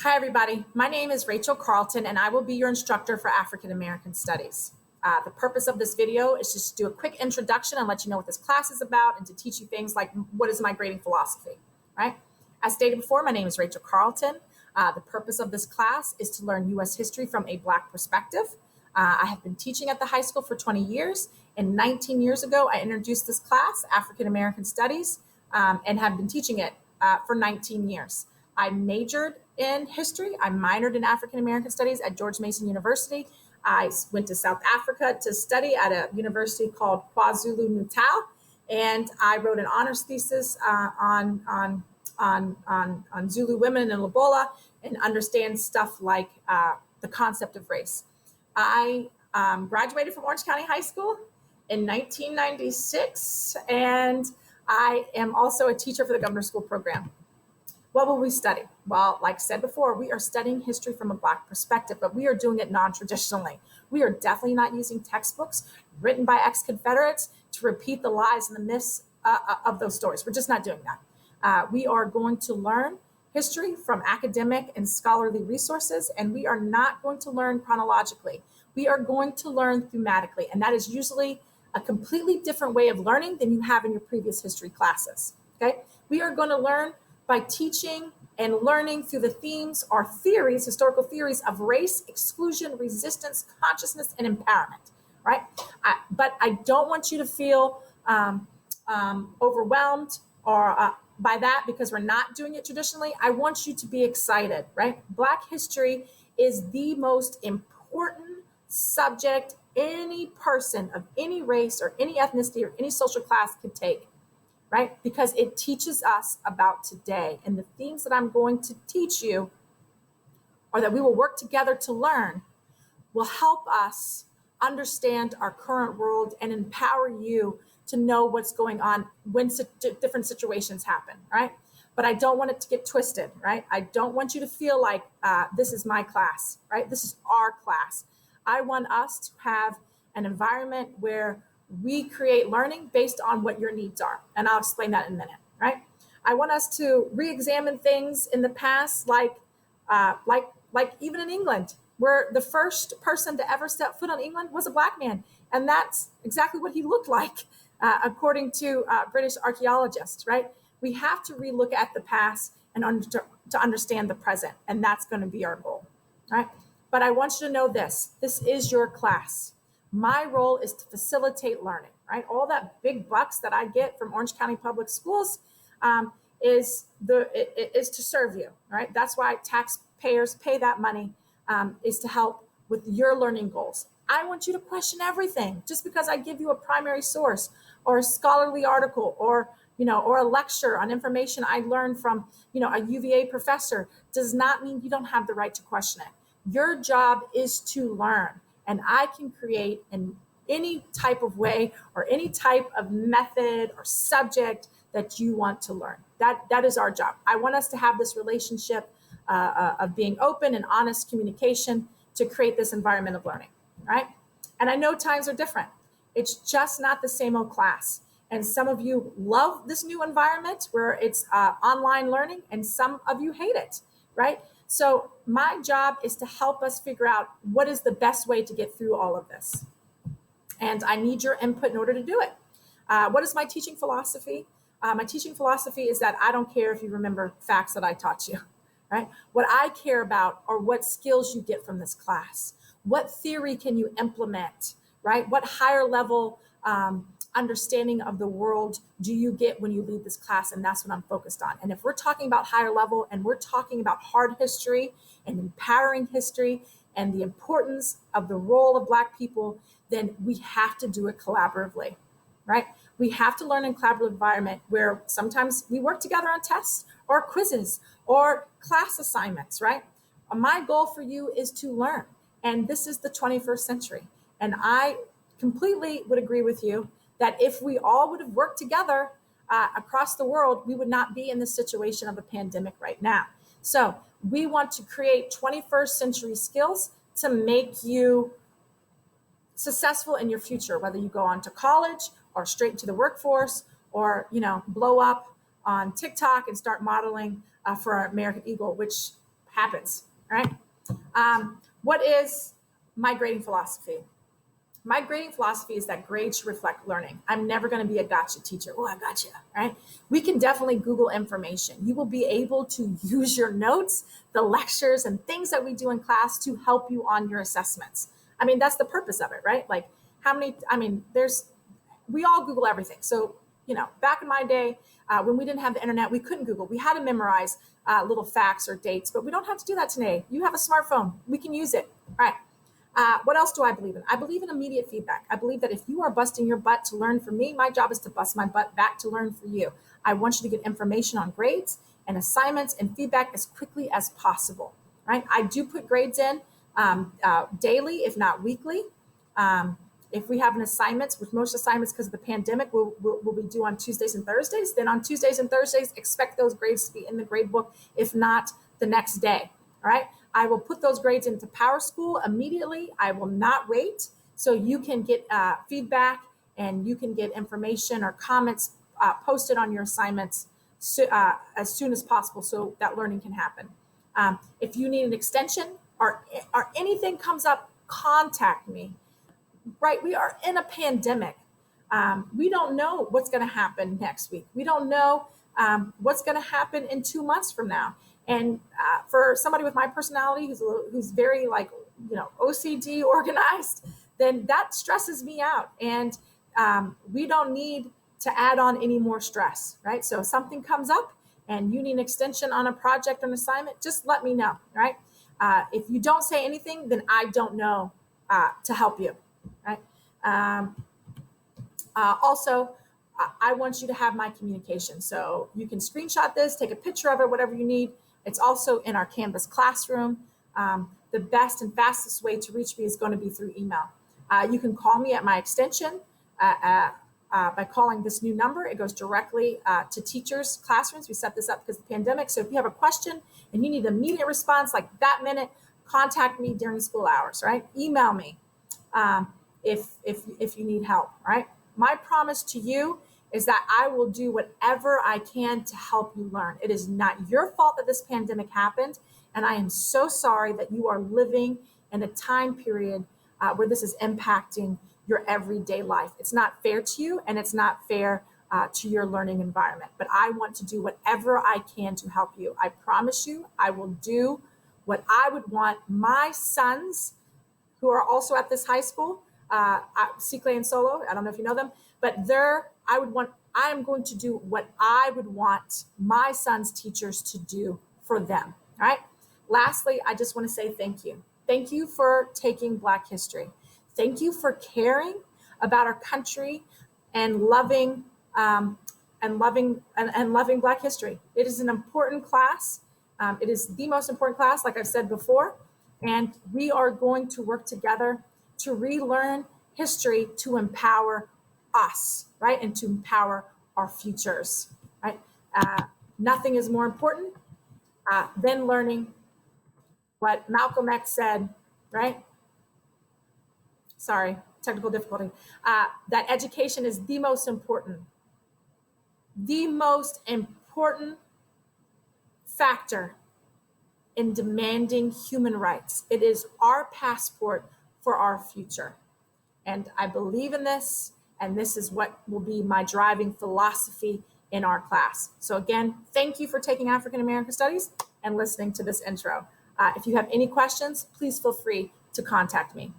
Hi, everybody. My name is Rachel Carlton, and I will be your instructor for African American Studies. The purpose of this video is just to do a quick introduction and let you know what this class is about and to teach you things like what is my grading philosophy, right? As stated before, my name is Rachel Carlton. The purpose of this class is to learn U.S. history from a Black perspective. I have been teaching at the high school for 20 years, and 19 years ago, I introduced this class, African American Studies, and have been teaching it for 19 years. I majored in history. I minored in African American Studies at George Mason University. I went to South Africa to study at a university called KwaZulu-Natal, and I wrote an honors thesis on Zulu women in Lobola and understand stuff like the concept of race. I graduated from Orange County High School in 1996, and I am also a teacher for the Governor's School Program. What will we study? Well, like I said before, we are studying history from a Black perspective, but we are doing it non-traditionally. We are definitely not using textbooks written by ex-Confederates to repeat the lies and the myths of those stories. We're just not doing that. We are going to learn history from academic and scholarly resources, and we are not going to learn chronologically. We are going to learn thematically, and that is usually a completely different way of learning than you have in your previous history classes. Okay? We are going to learn by teaching and learning through the themes or theories, historical theories of race, exclusion, resistance, consciousness, and empowerment, right? But I don't want you to feel overwhelmed or by that because we're not doing it traditionally. I want you to be excited, right? Black history is the most important subject any person of any race or any ethnicity or any social class could take, right? Because it teaches us about today. And the themes that I'm going to teach you, or that we will work together to learn, will help us understand our current world and empower you to know what's going on when different situations happen, right? But I don't want it to get twisted, right? I don't want you to feel like this is my class, right? This is our class. I want us to have an environment where we create learning based on what your needs are. And I'll explain that in a minute, right? I want us to re-examine things in the past, like even in England, where the first person to ever step foot on England was a Black man. And that's exactly what he looked like, according to British archaeologists, right? We have to relook at the past and to understand the present. And that's going to be our goal, right? But I want you to know this is your class. My role is to facilitate learning, right? All that big bucks that I get from Orange County Public Schools is to serve you, right? That's why taxpayers pay that money, is to help with your learning goals. I want you to question everything. Just because I give you a primary source or a scholarly article or a lecture on information I learned from, a UVA professor does not mean you don't have the right to question it. Your job is to learn, and I can create in any type of way or any type of method or subject that you want to learn. That is our job. I want us to have this relationship of being open and honest communication to create this environment of learning, right? And I know times are different. It's just not the same old class. And some of you love this new environment where it's online learning, and some of you hate it, right? So my job is to help us figure out what is the best way to get through all of this. And I need your input in order to do it. What is my teaching philosophy? My teaching philosophy is that I don't care if you remember facts that I taught you, right? What I care about are what skills you get from this class. What theory can you implement, right? What higher level understanding of the world do you get when you leave this class? And that's what I'm focused on. And if we're talking about higher level and we're talking about hard history and empowering history and the importance of the role of Black people, then we have to do it collaboratively, right? We have to learn in a collaborative environment where sometimes we work together on tests or quizzes or class assignments, right? My goal for you is to learn. And this is the 21st century. And I completely would agree with you that if we all would have worked together across the world, we would not be in the situation of a pandemic right now. So we want to create 21st century skills to make you successful in your future, whether you go on to college or straight into the workforce or, blow up on TikTok and start modeling for American Eagle, which happens, right? What is my grading philosophy? My grading philosophy is that grades should reflect learning. I'm never going to be a gotcha teacher. Oh, I gotcha, right? We can definitely Google information. You will be able to use your notes, the lectures, and things that we do in class to help you on your assessments. I mean, that's the purpose of it, right? Like we all Google everything. So, back in my day, when we didn't have the internet, we couldn't Google. We had to memorize little facts or dates, but we don't have to do that today. You have a smartphone. We can use it, right? What else do I believe in? I believe in immediate feedback. I believe that if you are busting your butt to learn from me, my job is to bust my butt back to learn for you. I want you to get information on grades and assignments and feedback as quickly as possible, right? I do put grades in daily, if not weekly. If we have an assignment, with most assignments because of the pandemic will be due on Tuesdays and Thursdays, then on Tuesdays and Thursdays, expect those grades to be in the grade book, if not the next day, all right? I will put those grades into PowerSchool immediately. I will not wait. So you can get feedback and you can get information or comments posted on your assignments as soon as possible so that learning can happen. If you need an extension or anything comes up, contact me. Right? We are in a pandemic. We don't know what's going to happen next week. We don't know what's going to happen in 2 months from now. And for somebody with my personality who's very OCD organized, then that stresses me out. And we don't need to add on any more stress, right? So if something comes up and you need an extension on a project or an assignment, just let me know, right? If you don't say anything, then I don't know to help you, right? Also, I want you to have my communication. So you can screenshot this, take a picture of it, whatever you need. It's also in our Canvas classroom. The best and fastest way to reach me is going to be through email. You can call me at my extension by calling this new number. It goes directly to teachers' classrooms. We set this up because of the pandemic. So if you have a question and you need an immediate response, like that minute, contact me during school hours, right? Email me if you need help, right? My promise to you is that I will do whatever I can to help you learn. It is not your fault that this pandemic happened, and I am so sorry that you are living in a time period where this is impacting your everyday life. It's not fair to you, and it's not fair to your learning environment. But I want to do whatever I can to help you. I promise you, I will do what I would want my sons, who are also at this high school, Cicle and Solo, I don't know if you know them, but I am going to do what I would want my son's teachers to do for them, all right? Lastly, I just want to say thank you. Thank you for taking Black history. Thank you for caring about our country and loving Black history. It is an important class. It is the most important class, like I've said before, and we are going to work together to relearn history to empower us, right? And to empower our futures, right? Nothing is more important than learning what Malcolm X said, right? Sorry, technical difficulty. That education is the most important factor in demanding human rights. It is our passport for our future. And I believe in this, and this is what will be my driving philosophy in our class. So again, thank you for taking African American Studies and listening to this intro. If you have any questions, please feel free to contact me.